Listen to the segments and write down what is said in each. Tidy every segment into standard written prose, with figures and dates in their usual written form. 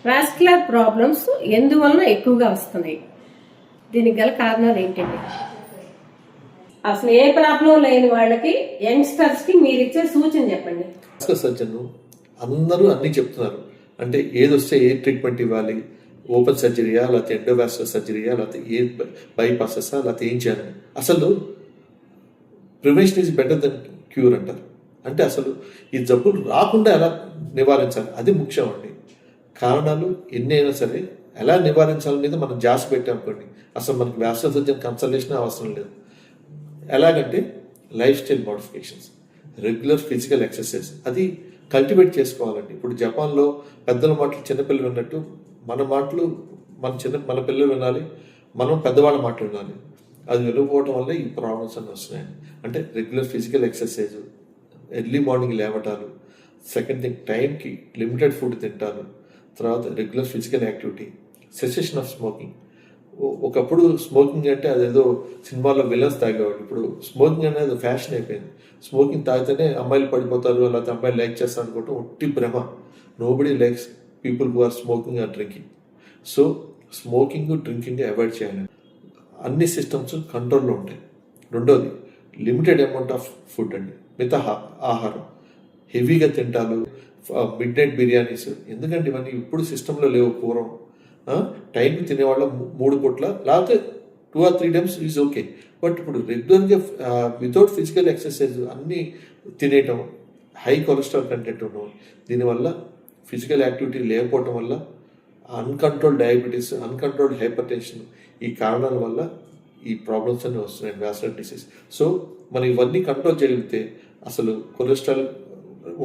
Vascular problems ఎందువలన ఎక్కువగా వస్తున్నాయి? దీనికి గల కారణాలు ఏంటండి? అసలు ఏ ప్రాబ్లం లేని వాళ్ళకి, యంగ్స్టర్స్ కి మీరు ఇచ్చే సూచన చెప్పండి. సర్జన్ అందరూ అన్ని చెప్తున్నారు. అంటే ఏదొస్తే ఏ ట్రీట్మెంట్ ఇవ్వాలి, ఓపెన్ సర్జరీయా లేకపోతే ఎండోవాస్కులర్ సర్జరీయా లేకపోతే ఏ బైపాసెసా లేకపోతే ఏం చేయాలని. అసలు prevention is better than cure అంటారు. అంటే అసలు ఈ జబ్బులు రాకుండా ఎలా నివారించాలి అది ముఖ్యం అండి. కారణాలు ఎన్ని అయినా సరే ఎలా నివారించాలనేది మనం జాస్ పెట్టామనుకోండి, అసలు మనకి వాస్కులర్ సర్జన్ కన్సల్టేషన్ అవసరం లేదు. ఎలాగంటే life style modifications, regular physical exercise అది కల్టివేట్ చేసుకోవాలండి. ఇప్పుడు జపాన్లో పెద్దల మాటలు చిన్నపిల్లలు విన్నట్టు మన మాటలు మన పిల్లలు వినాలి, మనం పెద్దవాళ్ళ మాటలు వినాలి. అది వినకపోవడం వల్ల ఈ ప్రాబ్లమ్స్ అన్నీ వస్తున్నాయండి. అంటే regular physical exercise, early morning లేవటాలు, సెకండ్ థింగ్ టైంకి లిమిటెడ్ ఫుడ్ తింటాను, తర్వాత regular physical activity, cessation of smoking. ఒకప్పుడు స్మోకింగ్ అంటే అదేదో సినిమాలో విలన్స్ తాగేవాళ్ళు. ఇప్పుడు స్మోకింగ్ అనేది ఫ్యాషన్ అయిపోయింది. స్మోకింగ్ తాగితేనే అమ్మాయిలు పడిపోతారు, లేకపోతే అమ్మాయిలు లైక్ చేస్తారు అనుకుంటే ఒట్టి భ్రమ. Nobody likes people who are smoking or drinking. So smoking drinking avoid చేయాలి. అన్ని సిస్టమ్స్ కంట్రోల్లో ఉంటాయి. రెండోది లిమిటెడ్ అమౌంట్ ఆఫ్ ఫుడ్ అండి, మిగతా ఆహారం. హెవీగా తింటారు, మిడ్ నైట్ బిర్యానీస్, ఎందుకంటే ఇవన్నీ ఇప్పుడు సిస్టంలో లేవు. పూర్వం టైంకి తినేవాళ్ళ 3 పూట్ల లేకపోతే 2 or 3 times is okay. But ఇప్పుడు రెగ్యులర్గా వితౌట్ ఫిజికల్ ఎక్సర్సైజ్ అన్నీ తినేయటం, హై కొలెస్ట్రాల్ కంటెంట్ ఉండడం, దీనివల్ల ఫిజికల్ యాక్టివిటీ లేకపోవటం వల్ల uncontrolled diabetes, uncontrolled hyper tension, ఈ కారణాల వల్ల ఈ ప్రాబ్లమ్స్ అన్నీ వస్తున్నాయి, వాస్కులర్ డిసీజ్. సో మనం ఇవన్నీ కంట్రోల్ చేయగలిగితే అసలు కొలెస్ట్రాల్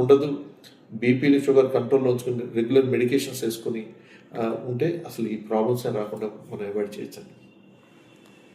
ఉండదు, బీపీలు షుగర్ కంట్రోల్లో ఉంచుకుని రెగ్యులర్ మెడికేషన్స్ వేసుకుని ఉంటే అసలు ఈ ప్రాబ్లమ్స్ రాకుండా మనం అవాయిడ్ చేయొచ్చండి.